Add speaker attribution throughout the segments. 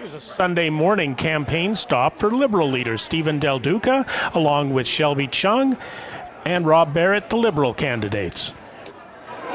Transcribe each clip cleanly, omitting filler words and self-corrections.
Speaker 1: There's a Sunday morning campaign stop for Liberal leader Stephen Del Duca, along with Shelby Chung and Rob Barrett, the Liberal candidates.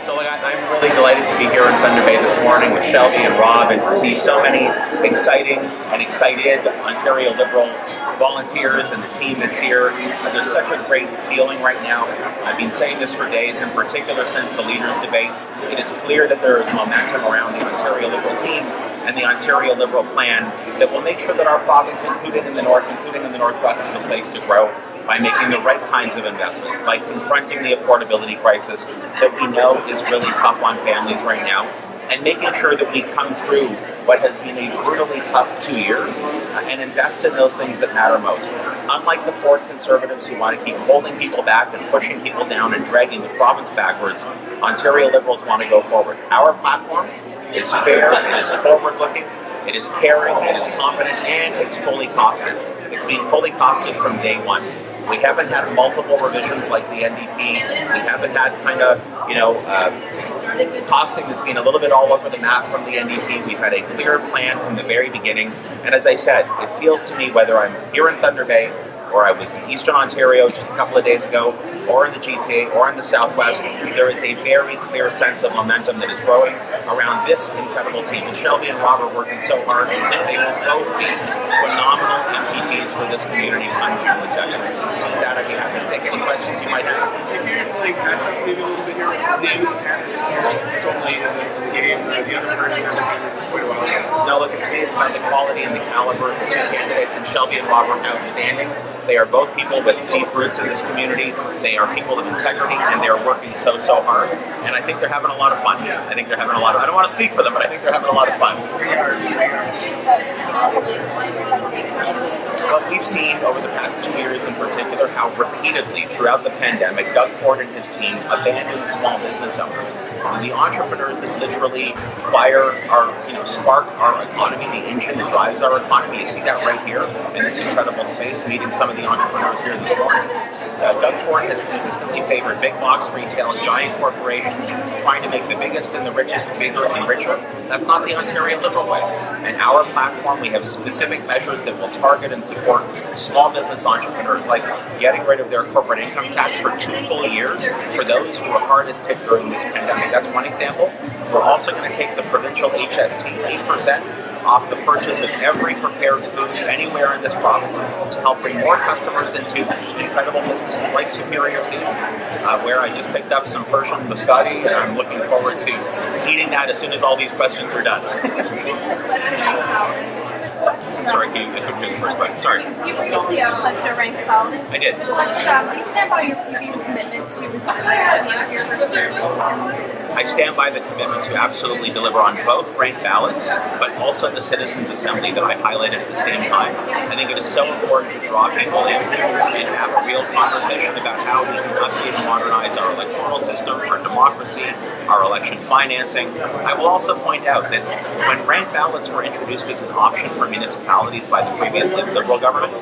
Speaker 2: So I'm really delighted to be here in Thunder Bay this morning with Shelby and Rob, and to see so many exciting and excited Ontario Liberal volunteers and the team that's here. There's such a great feeling right now. I've been saying this for days, in particular since the leaders' debate. It is clear that there is momentum around the Ontario Liberal team and the Ontario Liberal plan that will make sure that our province, including in the North, including in the Northwest, is a place to grow by making the right kinds of investments, by confronting the affordability crisis that we know is really tough on families right now, and making sure that we come through what has been a brutally tough 2 years and invest in those things that matter most. Unlike the Ford Conservatives who want to keep holding people back and pushing people down and dragging the province backwards, Ontario Liberals want to go forward. Our platform is fair, it is forward-looking, it is caring, it is competent, and it's fully costed. It's been fully costed from day one. We haven't had multiple revisions like the NDP. We haven't had kind of, costing that's been a little bit all over the map from the NDP. We've had a clear plan from the very beginning. And as I said, it feels to me, whether I'm here in Thunder Bay, or I was in Eastern Ontario just a couple of days ago, or in the GTA, or in the Southwest, there is a very clear sense of momentum that is growing around this incredible team. And Shelby and Rob are working so hard, and they will both be phenomenal MPPs for this community on June the 2nd. With that, I'd be happy to take any questions you might have.
Speaker 3: If you're like maybe a little bit here, name the candidates here so late in the game, the other parties have been quite a while ago.
Speaker 2: No, look, to me, it's about the quality and the caliber of the two candidates, and Shelby and Rob are outstanding. They are both people with deep roots in this community. They are people of integrity, and they are working so hard. And I think they're having a lot of fun. I think they're having a lot of, I don't want to speak for them, but I think they're having a lot of fun. But we've seen over the past 2 years in particular how repeatedly throughout the pandemic, Doug Ford and his team abandoned small business owners. The entrepreneurs that literally fire our, spark our economy, the engine that drives our economy. You see that right here in this incredible space, meeting some of the entrepreneurs here this morning. Doug Ford has consistently favored big box retail and giant corporations, trying to make the biggest and the richest bigger and richer. That's not the Ontario Liberal way. In our platform, we have specific measures that will target and support small business entrepreneurs, like getting rid of their corporate income tax for 2 full years for those who were hardest hit during this pandemic. That's one example. We're also going to take the provincial HST 8% off the purchase of every prepared food anywhere in this province to help bring more customers into incredible businesses like Superior Seasons, where I just picked up some Persian Biscotti, and I'm looking forward to eating that as soon as all these questions are done. I'm sorry, can you repeat the first question? Sorry.
Speaker 4: You previously pledged a ranked ballot.
Speaker 2: I did.
Speaker 4: Do you stand by your previous commitment to
Speaker 2: I stand by the commitment to absolutely deliver on both ranked ballots, but also the Citizens' Assembly that I highlighted at the same time. I think it is so important to draw people in and have a real conversation about how we can update and modernize our electoral system, our democracy, our election financing. I will also point out that when ranked ballots were introduced as an option for municipalities by the previous Liberal government,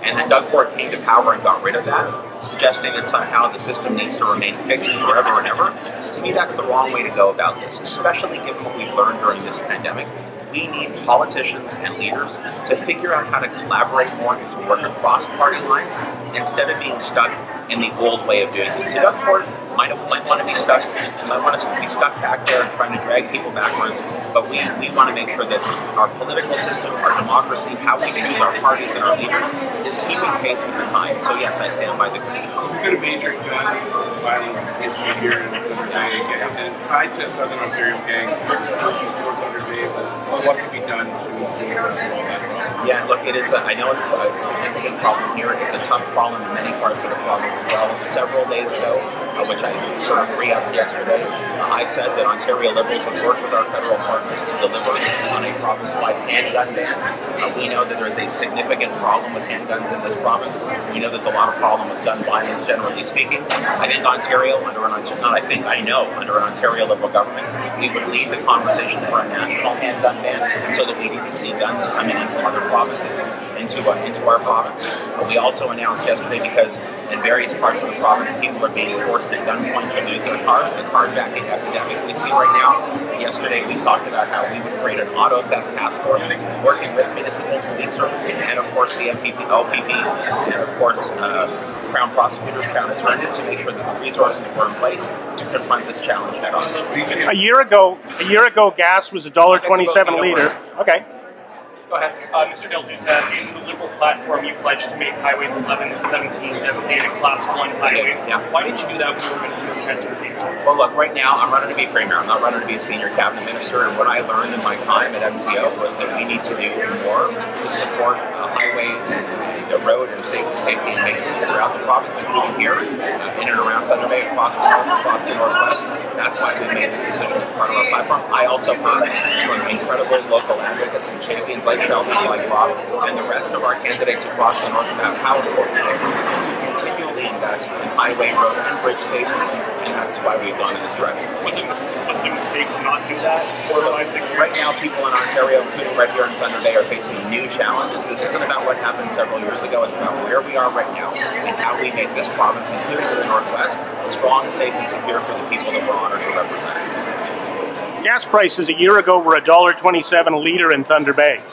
Speaker 2: and then Doug Ford came to power and got rid of that, suggesting that somehow the system needs to remain fixed forever and ever. To me, that's the wrong way to go about this, especially given what we've learned during this pandemic. We need politicians and leaders to figure out how to collaborate more and to work across party lines instead of being stuck in the old way of doing things. So Doug Ford might want to be stuck back there and trying to drag people backwards, but we want to make sure that our political system, our democracy, how we choose our parties and our leaders is keeping pace with the time. So yes, I stand by the commitments.
Speaker 3: We've got a major gun violence issue here in Thunder Bay, and tied to Southern Ontario gangs. What can be done to solve that problem?
Speaker 2: Yeah, look, it is. I know it's a significant problem here. It's a tough problem in many parts of the province as well. Several days ago, which I sort of re-upped yesterday, I said that Ontario Liberals would work with our federal partners to deliver on a province-wide handgun ban. We know that there's a significant problem with handguns in this province. We know there's a lot of problem with gun violence, generally speaking. I think Ontario, I know under an Ontario Liberal government, we would lead the conversation for a national handgun ban so that we didn't see guns coming in from other provinces into our province. But we also announced yesterday, because in various parts of the province, people are being forced at gunpoint to lose their cars, the carjacking epidemic we see right now. Yesterday we talked about how we would create an auto theft task force working with municipal police services and of course the LPP and of course Crown prosecutors, Crown attorneys to make sure that the resources were in place to confront this challenge head on.
Speaker 1: A year ago, gas was $1.27 a liter. Okay.
Speaker 2: Go ahead.
Speaker 5: Mr. Del Duca, in the Liberal platform, you pledged to make highways 11 and 17 designated Class 1 highways.
Speaker 2: Yeah.
Speaker 5: Why did you do that when you were Minister of Transportation?
Speaker 2: Well, look, right now I'm running to be Premier. I'm not running to be a senior cabinet minister. And what I learned in my time at MTO was that we need to do more to support highway, the road, and safety and maintenance throughout the province, including here, in and around Thunder Bay, across the north, across the northwest. That's why we made this decision as part of our platform. I also heard from incredible local advocates and champions like Shelby, like Rob, and the rest of our candidates across the north about how important it is to continually invest in highway, road, and bridge safety, and that's why we've gone in this direction.
Speaker 5: Was it a mistake to not do that 4 or 5, 6 years?
Speaker 2: Right now, people in Ontario, including right here in Thunder Bay, are facing new challenges. This isn't about what happened several years ago, it's about where we are right now and how we make this province, including the Northwest, strong, safe, and secure for the people that we're honored to represent.
Speaker 1: Gas prices a year ago were $1.27 a liter in Thunder Bay.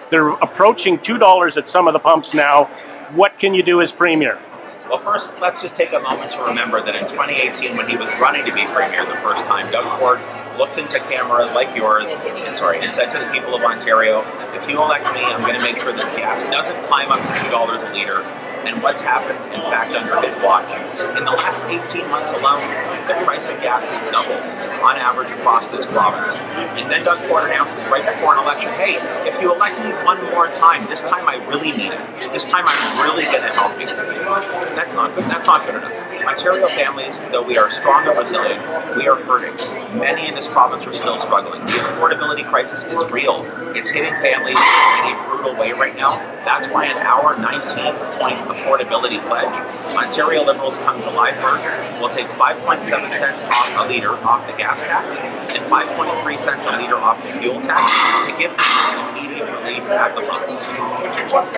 Speaker 1: They're approaching $2 at some of the pumps now. What can you do as Premier?
Speaker 2: Well, first, let's just take a moment to remember that in 2018, when he was running to be Premier the first time, Doug Ford looked into cameras like yours and said to the people of Ontario, if you elect me, I'm going to make sure that gas doesn't climb up to $2 a liter. And what's happened, in fact, under his watch? In the last 18 months alone, the price of gas has doubled on average across this province. And then Doug Ford announces right before an election, hey, if you elect me one more time, this time I really need it. This time I'm really going to help you. That's not good. That's not good enough. Ontario families, though we are strong and resilient, we are hurting. Many in this province are still struggling. The affordability crisis is real. It's hitting families in a brutal way right now. That's why in our 19-point affordability pledge, Ontario Liberals come July 1st will take 5.7 cents off a liter off the gas tax and 5.3 cents a liter off the fuel tax to give people immediate relief at the pumps.